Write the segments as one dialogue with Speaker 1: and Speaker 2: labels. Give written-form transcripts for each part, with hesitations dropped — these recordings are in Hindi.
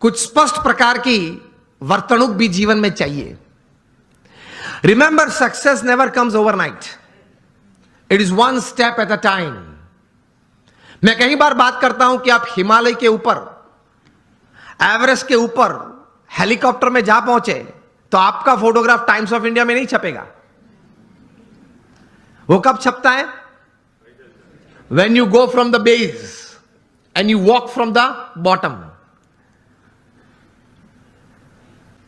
Speaker 1: कुछ स्पष्ट प्रकार की वर्तणुक भी जीवन में चाहिए। Remember, success never comes overnight, it is one step at a time. मैं कई बार बात करता हूं कि आप हिमालय के ऊपर, एवरेस्ट के ऊपर हेलीकॉप्टर में जा पहुंचे तो आपका फोटोग्राफ टाइम्स ऑफ इंडिया में नहीं छपेगा। वो कब छपता है? When you go from the base and you walk from the bottom।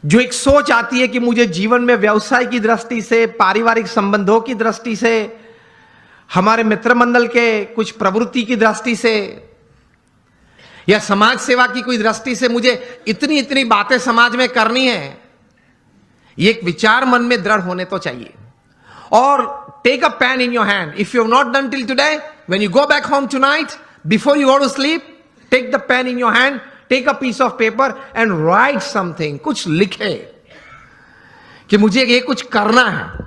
Speaker 1: जो एक सोच आती है कि मुझे जीवन में व्यवसाय की दृष्टि से, पारिवारिक संबंधों की दृष्टि से, हमारे मित्र मंडल के कुछ प्रवृत्ति की दृष्टि से या समाज सेवा की कोई दृष्टि से मुझे इतनी इतनी बातें समाज में करनी है, ये एक विचार मन में दृढ़ होने तो चाहिए। और take a pen in your hand. If you have not done till today, when you go back home tonight, before you go to sleep, take the pen in your hand, take a piece of paper and write something. कुछ लिखे कि मुझे ये कुछ करना है,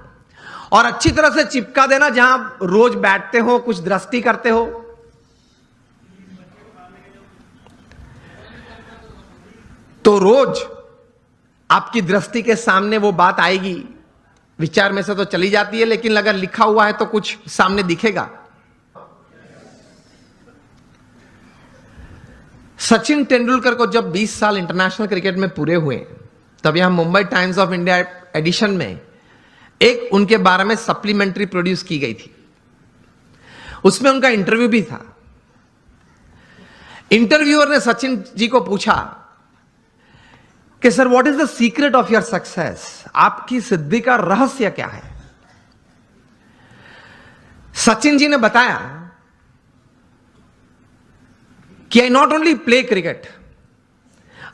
Speaker 1: और अच्छी तरह से चिपका देना जहां रोज बैठते हो, कुछ दृष्टि करते हो। तो रोज आपकी दृष्टि के सामने वो बात आएगी। विचार में से तो चली जाती है, लेकिन अगर लिखा हुआ है तो कुछ सामने दिखेगा। सचिन तेंदुलकर को जब 20 साल इंटरनेशनल क्रिकेट में पूरे हुए, तब यहां Mumbai Times of India edition में एक उनके बारे में सप्लीमेंट्री प्रोड्यूस की गई थी। उसमें उनका इंटरव्यू भी था। इंटरव्यूअर ने सचिन जी को पूछा कि sir, what is the secret of your success? आपकी सिद्धि का रहस्य क्या है? सचिन जी ने बताया कि I not only play cricket,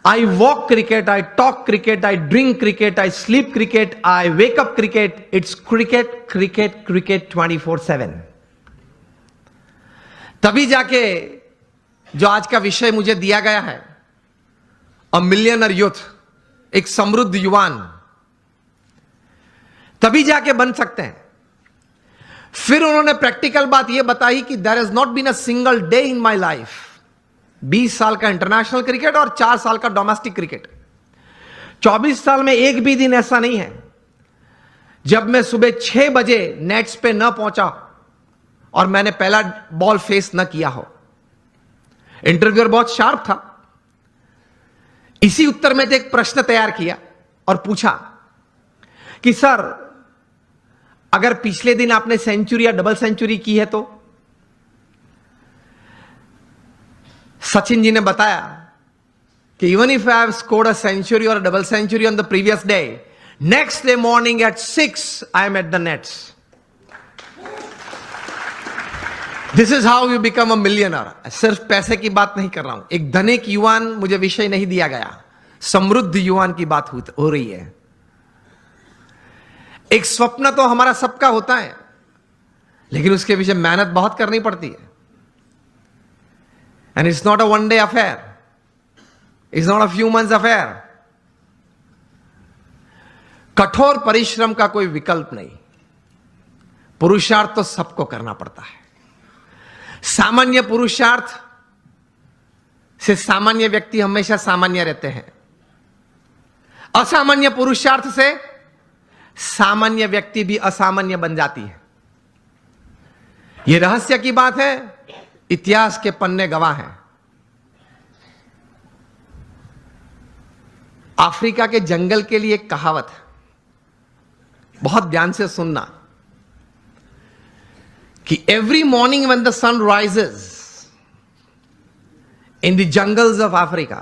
Speaker 1: I walk cricket, I talk cricket, I drink cricket, I sleep cricket, I wake up cricket. It's cricket cricket cricket 24/7। तभी जाके जो आज का विषय मुझे दिया गया है, अ मिलियनर यूथ, एक समृद्ध युवान, तभी जाके बन सकते हैं। फिर उन्होंने प्रैक्टिकल बात यह बताई कि there has not been a single day in my life. 20 साल का इंटरनेशनल क्रिकेट और 4 साल का डोमेस्टिक क्रिकेट, 24 साल में एक भी दिन ऐसा नहीं है जब मैं सुबह 6 बजे नेट्स पे न पहुंचा और मैंने पहला बॉल फेस न किया हो। इंटरव्यूअर बहुत शार्प था। इसी उत्तर में एक प्रश्न तैयार किया और पूछा कि सर, अगर पिछले दिन आपने सेंचुरी या डबल सेंचुरी की है तो? सचिन जी ने बताया कि even if I have scored a century और double century on the previous day, next day morning at 6 I am at the nets. This is how you become a millionaire. सिर्फ पैसे की बात नहीं कर रहा हूं। एक धनिक युवान मुझे विषय नहीं दिया गया, समृद्ध युवान की बात हो रही है। एक स्वप्न तो हमारा सबका होता है, लेकिन उसके पीछे मेहनत बहुत करनी पड़ती है। And it's not a one day affair, it's not a few months affair. कठोर परिश्रम का कोई विकल्प नहीं। पुरुषार्थ तो सबको करना पड़ता है। सामान्य पुरुषार्थ से सामान्य व्यक्ति हमेशा सामान्य रहते हैं। असामान्य पुरुषार्थ से सामान्य व्यक्ति भी असामान्य बन जाती है। यह रहस्य की बात है, इतिहास के पन्ने गवाह हैं। अफ्रीका के जंगल के लिए एक कहावत है, बहुत ध्यान से सुनना, कि every morning when the sun rises in the jungles of Africa,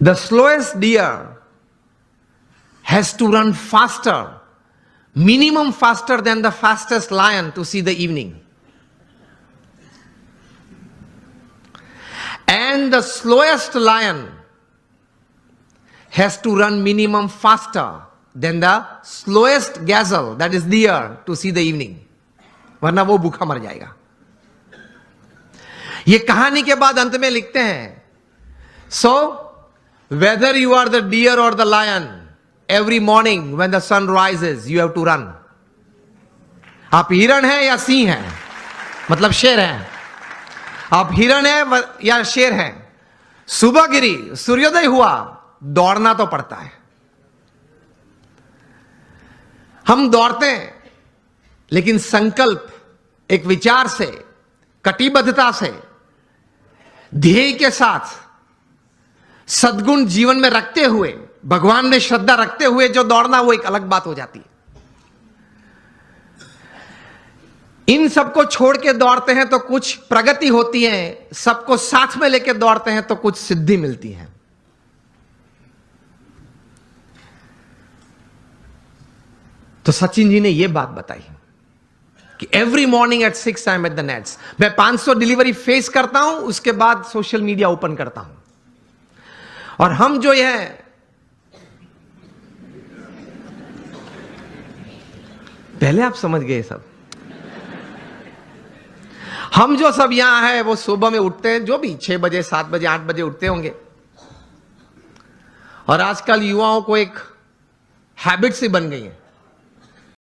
Speaker 1: the slowest deer has to run faster, minimum faster than the fastest lion to see the evening. And the slowest lion has to run minimum faster than the slowest gazelle, that is deer, to see the evening. वरना वो भूखा मर जाएगा। ये कहानी के बाद अंत में लिखते हैं, so whether you are the deer or the lion, every morning when the sun rises you have to run. आप हिरण हैं या सिंह हैं, मतलब शेर हैं, आप हिरण है या शेर है, सुबह गिरी, सूर्योदय हुआ, दौड़ना तो पड़ता है। हम दौड़ते हैं, लेकिन संकल्प, एक विचार से, कटिबद्धता से, ध्येय के साथ, सद्गुण जीवन में रखते हुए, भगवान में श्रद्धा रखते हुए जो दौड़ना, वो एक अलग बात हो जाती है। इन सबको छोड़ के दौड़ते हैं तो कुछ प्रगति होती है, सबको साथ में लेकर दौड़ते हैं तो कुछ सिद्धि मिलती है। तो सचिन जी ने यह बात बताई कि every morning at 6 I am at the nets. मैं 500 डिलीवरी फेस करता हूं, उसके बाद सोशल मीडिया ओपन करता हूं। और हम जो है पहले आप समझ गए सब, हम जो सब यहां है वो सुबह में उठते हैं, जो भी 6 बजे 7 बजे 8 बजे उठते होंगे। और आजकल युवाओं को एक हैबिट सी बन गई है